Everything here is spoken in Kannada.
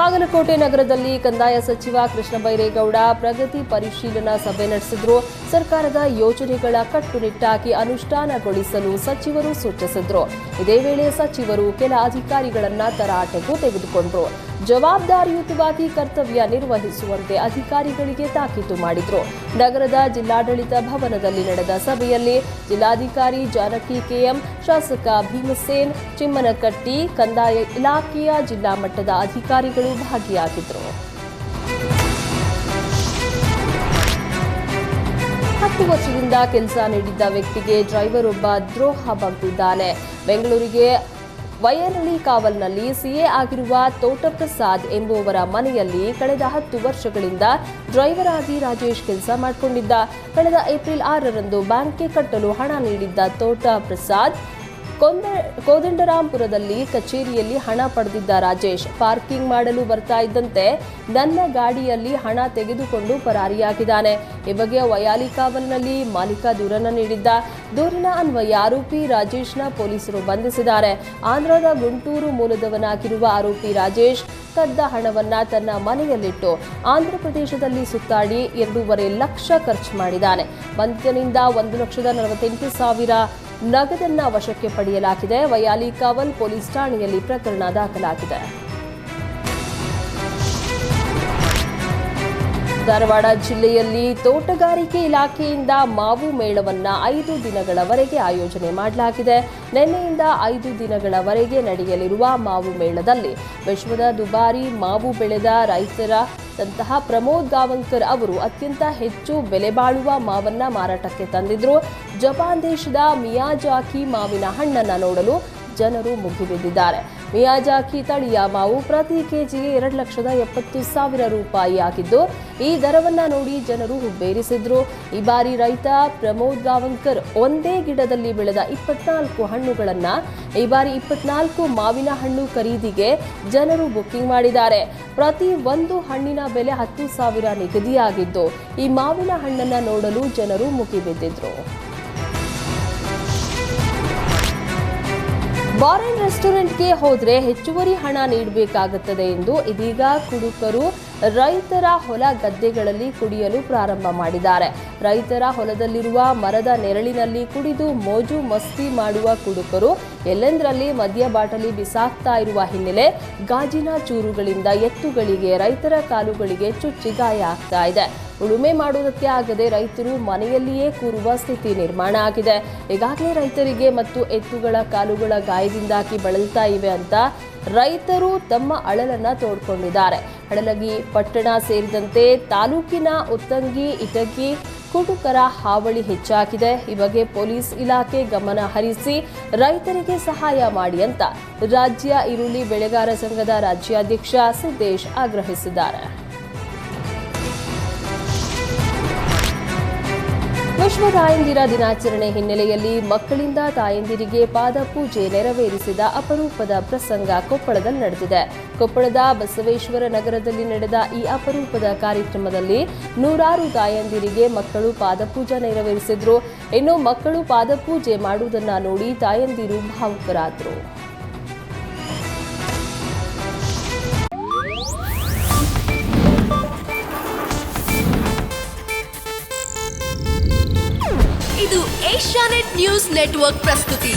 ಬಾಗಲಕೋಟೆ ನಗರದಲ್ಲಿ ಕಂದಾಯ ಸಚಿವ ಕೃಷ್ಣ ಬೈರೇಗೌಡ ಪ್ರಗತಿ ಪರಿಶೀಲನಾ ಸಭೆ ನಡೆಸಿದ್ರು. ಸರ್ಕಾರದ ಯೋಜನೆಗಳ ಕಟ್ಟುನಿಟ್ಟಾಗಿ ಅನುಷ್ಠಾನಗೊಳಿಸಲು ಸಚಿವರು ಸೂಚಿಸಿದ್ರು. ಇದೇ ವೇಳೆ ಸಚಿವರು ಕೆಲ ಅಧಿಕಾರಿಗಳನ್ನ ತರಾಟೆಗೂ ತೆಗೆದುಕೊಂಡರು. ಜವಾಬ್ದಾರಿಯುತವಾಗಿ ಕರ್ತವ್ಯ ನಿರ್ವಹಿಸುವಂತೆ ಅಧಿಕಾರಿಗಳಿಗೆ ತಾಕೀತು ಮಾಡಿದ್ರು. ನಗರದ ಜಿಲ್ಲಾಡಳಿತ ಭವನದಲ್ಲಿ ನಡೆದ ಸಭೆಯಲ್ಲಿ ಜಿಲ್ಲಾಧಿಕಾರಿ ಜಾನಕಿ ಕೆಎಂ, ಶಾಸಕ ಭೀಮಸೇನ್ ಚಿಮ್ಮನಕಟ್ಟಿ, ಕಂದಾಯ ಇಲಾಖೆಯ ಜಿಲ್ಲಾ ಮಟ್ಟದ ಅಧಿಕಾರಿಗಳು ಭಾಗಿಯಾಗಿದ್ದರು. 10 ವರ್ಷದಿಂದ ಕೆಲಸ ನೀಡಿದ್ದ ವ್ಯಕ್ತಿಗೆ ಡ್ರೈವರ್ ಒಬ್ಬ ದ್ರೋಹ ಬಗೆದಿದ್ದಾನೆ. ಬೆಂಗಳೂರಿಗೆ ವೈಯನಹಳ್ಳಿ ಕಾವಲ್ನಲ್ಲಿ ಸಿಎ ಆಗಿರುವ ತೋಟಪ್ರಸಾದ್ ಎಂಬುವವರ ಮನೆಯಲ್ಲಿ ಕಳೆದ 10 ವರ್ಷಗಳಿಂದ ಡ್ರೈವರ್ ಆಗಿ ರಾಜೇಶ್ ಕೆಲಸ ಮಾಡಿಕೊಂಡಿದ್ದ. ಕಳೆದ ಏಪ್ರಿಲ್ 6ರಂದು ಬ್ಯಾಂಕ್ಗೆ ಕಟ್ಟಲು ಹಣ ನೀಡಿದ್ದ ತೋಟಪ್ರಸಾದ್ ಕೋದಂಡರಾಂಪುರದಲ್ಲಿ ಕಚೇರಿಯಲ್ಲಿ ಹಣ ಪಡೆದಿದ್ದ ರಾಜೇಶ್ ಪಾರ್ಕಿಂಗ್ ಮಾಡಲು ಬರ್ತಾ ಇದ್ದಂತೆ ನನ್ನ ಗಾಡಿಯಲ್ಲಿ ಹಣ ತೆಗೆದುಕೊಂಡು ಪರಾರಿಯಾಗಿದ್ದಾನೆ. ಈ ಬಗ್ಗೆ ವೈಯಾಲಿ ಕಾವಲ್ನಲ್ಲಿ ಮಾಲೀಕ ದೂರನ್ನು ನೀಡಿದ್ದ. ದೂರಿನ ಅನ್ವಯ ಆರೋಪಿ ರಾಜೇಶ್ನ ಪೊಲೀಸರು ಬಂಧಿಸಿದ್ದಾರೆ. ಆಂಧ್ರದ ಗುಂಟೂರು ಮೂಲದವನಾಗಿರುವ ಆರೋಪಿ ರಾಜೇಶ್ ಕದ್ದ ಹಣವನ್ನ ತನ್ನ ಮನೆಯಲ್ಲಿಟ್ಟು ಆಂಧ್ರಪ್ರದೇಶದಲ್ಲಿ ಸುತ್ತಾಡಿ 2.5 ಲಕ್ಷ ಖರ್ಚು ಮಾಡಿದ್ದಾನೆ. ಬಂಧಿತನಿಂದ 1,48,000 ನಗದನ್ನ ವಶಕ್ಕೆ ಪಡೆಯಲಾಗಿದೆ. ವೈಯಾಲಿ ಕಾವಲ್ ಪೊಲೀಸ್ ಠಾಣೆಯಲ್ಲಿ ಪ್ರಕರಣ ದಾಖಲಾಗಿದೆ. ಧಾರವಾಡ ಜಿಲ್ಲೆಯಲ್ಲಿ ತೋಟಗಾರಿಕೆ ಇಲಾಖೆಯಿಂದ ಮಾವು ಮೇಳವನ್ನ 5 ದಿನಗಳವರೆಗೆ ಆಯೋಜನೆ ಮಾಡಲಾಗಿದೆ. ನಿನ್ನೆಯಿಂದ 5 ದಿನಗಳವರೆಗೆ ನಡೆಯಲಿರುವ ಮಾವು ಮೇಳದಲ್ಲಿ ವಿಶ್ವದ ದುಬಾರಿ ಮಾವು ಬೆಳೆದ ರೈತರಂತಹ ಪ್ರಮೋದ್ ಗಾವಂಕರ್ ಅವರು ಅತ್ಯಂತ ಹೆಚ್ಚು ಬೆಲೆ ಬಾಳುವ ಮಾವನ್ನ ಮಾರಾಟಕ್ಕೆ ತಂದಿದ್ರು. ಜಪಾನ್ ದೇಶದ ಮಿಯಾಜಾಕಿ ಮಾವಿನ ಹಣ್ಣನ್ನ ನೋಡಲು ಜನರು ಮುಗಿಬಿದ್ದಿದ್ದಾರೆ. ಮಿಯಾಜಾಕಿ ತಳಿಯ ಮಾವು ಪ್ರತಿ ಕೆಜಿಗೆ 2,70,000 ರೂಪಾಯಿ ಆಗಿದ್ದು, ಈ ದರವನ್ನ ನೋಡಿ ಜನರು ಹುಬ್ಬೇರಿಸಿದ್ರು. ಈ ಬಾರಿ ರೈತ ಪ್ರಮೋದ್ ಗಾವಂಕರ್ ಒಂದೇ ಗಿಡದಲ್ಲಿ ಬೆಳೆದ 24 ಹಣ್ಣುಗಳನ್ನ ಈ ಬಾರಿ 24 ಮಾವಿನ ಹಣ್ಣು ಖರೀದಿಗೆ ಜನರು ಬುಕ್ಕಿಂಗ್ ಮಾಡಿದ್ದಾರೆ. ಪ್ರತಿ ಒಂದು ಹಣ್ಣಿನ ಬೆಲೆ 10,000 ನಿಗದಿಯಾಗಿದ್ದು, ಈ ಮಾವಿನ ಹಣ್ಣನ್ನ ನೋಡಲು ಜನರು ಮುಗಿಬಿದ್ದಿದ್ರು. ಬಾರ್ ಅಂಡ್ ರೆಸ್ಟೋರೆಂಟ್ಗೆ ಹೋದ್ರೆ ಹೆಚ್ಚುವರಿ ಹಣ ನೀಡಬೇಕಾಗುತ್ತದೆ ಎಂದು ಇದೀಗ ಕುಡುಕರು ರೈತರ ಹೊಲ ಗದ್ದೆಗಳಲ್ಲಿ ಕುಡಿಯಲು ಪ್ರಾರಂಭ ಮಾಡಿದ್ದಾರೆ. ರೈತರ ಹೊಲದಲ್ಲಿರುವ ಮರದ ನೆರಳಿನಲ್ಲಿ ಕುಡಿದು ಮೋಜು ಮಸ್ತಿ ಮಾಡುವ ಕುಡುಕರು ಎಲ್ಲೆಂದರಲ್ಲಿ ಮದ್ಯ ಬಾಟಲಿ ಬಿಸಾಕ್ತಾ ಇರುವ ಹಿನ್ನೆಲೆ ಗಾಜಿನ ಚೂರುಗಳಿಂದ ಎತ್ತುಗಳಿಗೆ, ರೈತರ ಕಾಲುಗಳಿಗೆ ಚುಚ್ಚಿ ಗಾಯ ಆಗ್ತಾ ಇದೆ. ಉಳುಮೆ ಮಾಡುವುದಕ್ಕೆ ಆಗದೆ ರೈತರು ಮನೆಯಲ್ಲಿಯೇ ಕೂರುವ ಸ್ಥಿತಿ ನಿರ್ಮಾಣ ಆಗಿದೆ. ಈಗಾಗಲೇ ರೈತರಿಗೆ ಮತ್ತು ಎತ್ತುಗಳ ಕಾಲುಗಳ ಗಾಯದಿಂದಾಗಿ ಬಳಲ್ತಾ ಇವೆ ಅಂತ ರೈತರು ತಮ್ಮ ಅಳಲನ್ನ ತೋಡ್ಕೊಂಡಿದ್ದಾರೆ. ಹಡಲಗಿ ಪಟ್ಟಣ ಸೇರಿದಂತೆ ತಾಲೂಕಿನ ಉತ್ತಂಗಿ, ಇಟಗಿ ಕುಡುಕರ ಹಾವಳಿ ಹೆಚ್ಚಾಗಿದೆ. ಈ ಬಗ್ಗೆ ಪೊಲೀಸ್ ಇಲಾಖೆ ಗಮನ ಹರಿಸಿ ರೈತರಿಗೆ ಸಹಾಯ ಮಾಡಿ ಅಂತ ರಾಜ್ಯ ಈರುಳ್ಳಿ ಬೆಳೆಗಾರ ಸಂಘದ ರಾಜ್ಯಾಧ್ಯಕ್ಷ ಸಿದ್ದೇಶ್ ಆಗ್ರಹಿಸಿದ್ದಾರೆ. ವಿಶ್ವ ತಾಯಂದಿರ ದಿನಾಚರಣೆ ಹಿನ್ನೆಲೆಯಲ್ಲಿ ಮಕ್ಕಳಿಂದ ತಾಯಂದಿರಿಗೆ ಪಾದಪೂಜೆ ನೆರವೇರಿಸಿದ ಅಪರೂಪದ ಪ್ರಸಂಗ ಕೊಪ್ಪಳದಲ್ಲಿ ನಡೆದಿದೆ. ಕೊಪ್ಪಳದ ಬಸವೇಶ್ವರ ನಗರದಲ್ಲಿ ನಡೆದ ಈ ಅಪರೂಪದ ಕಾರ್ಯಕ್ರಮದಲ್ಲಿ ನೂರಾರು ತಾಯಂದಿರಿಗೆ ಮಕ್ಕಳು ಪಾದಪೂಜೆ ನೆರವೇರಿಸಿದ್ರು. ಇನ್ನು ಮಕ್ಕಳು ಪಾದಪೂಜೆ ಮಾಡುವುದನ್ನು ನೋಡಿ ತಾಯಂದಿರು ಭಾವುಕರಾದರು. ಇದು ಏಷ್ಯಾನೆಟ್ ನ್ಯೂಸ್ ನೆಟ್ವರ್ಕ್ ಪ್ರಸ್ತುತಿ.